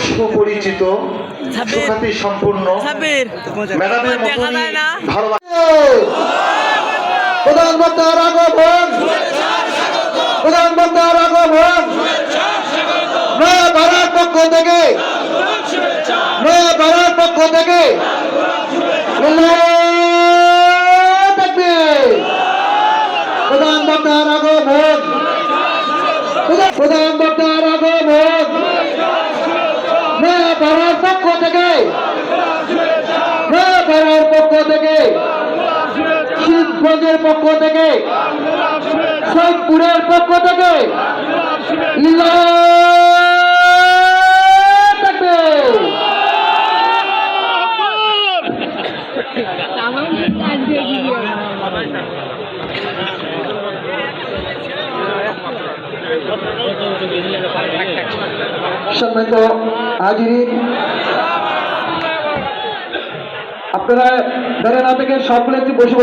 সুপরিচিত, সুখ্যাতি সম্পূর্ণ ম্যাডামের মতনই ভালোবাসা। প্রধানমন্ত্রীর আগমন, প্রধানমন্ত্রীর আগমন, নয়া ভারত পক্ষ থেকে, নয়া ভারত পক্ষ থেকে প্রধানমন্ত্রীর আগমন, প্রধানমন্ত্রীর আগমন, নয়া ভারত পক্ষ থেকে, নয়া ভারত পক্ষ থেকে, শীতগঞ্জের পক্ষ থেকে, সৈয়দপুরের পক্ষ থেকে সম্মানিত হাজিরিন, আপনারা দাঁড়িয়ে না থেকে সকলে একটু বসে